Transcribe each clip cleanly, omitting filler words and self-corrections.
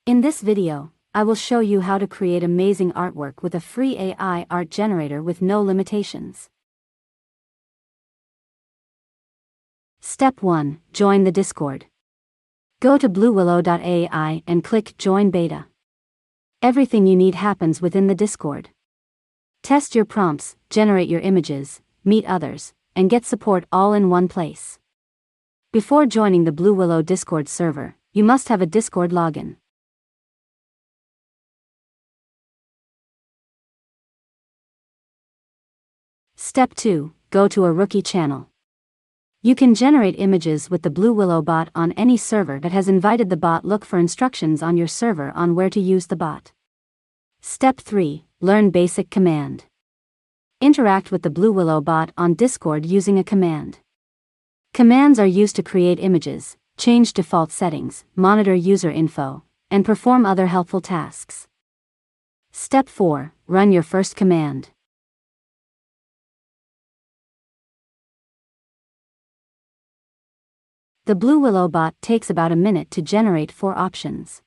In this video, I will show you how to create amazing artwork with a free AI art generator with no limitations. Step 1. Join the Discord. Go to bluewillow.ai and click Join Beta. Everything you need happens within the Discord. Test your prompts, generate your images, meet others, and get support all in one place. Before joining the Blue Willow Discord server, you must have a Discord login. Step 2. Go to a rookie channel. You can generate images with the Blue Willow bot on any server that has invited the bot. Look for instructions on your server on where to use the bot. Step 3. Learn basic command. Interact with the Blue Willow bot on Discord using a command. Commands are used to create images, change default settings, monitor user info, and perform other helpful tasks. Step 4. Run your first command. The Blue Willow bot takes about a minute to generate 4 options.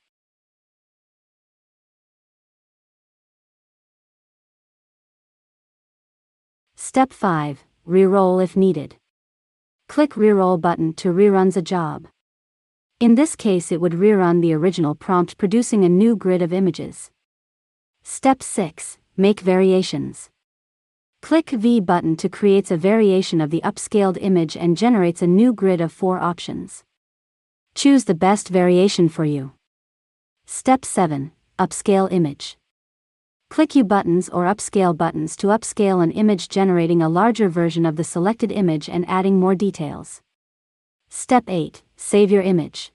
Step 5. Reroll if needed. Click Reroll button to rerun the job. In this case, it would rerun the original prompt, producing a new grid of images. Step 6. Make variations. Click V button to create a variation of the upscaled image and generates a new grid of 4 options. Choose the best variation for you. Step 7. Upscale image. Click U buttons or upscale buttons to upscale an image, generating a larger version of the selected image and adding more details. Step 8. Save your image.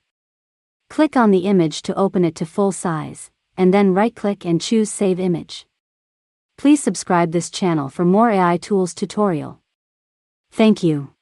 Click on the image to open it to full size, and then right-click and choose Save Image. Please subscribe this channel for more AI tools tutorial. Thank you.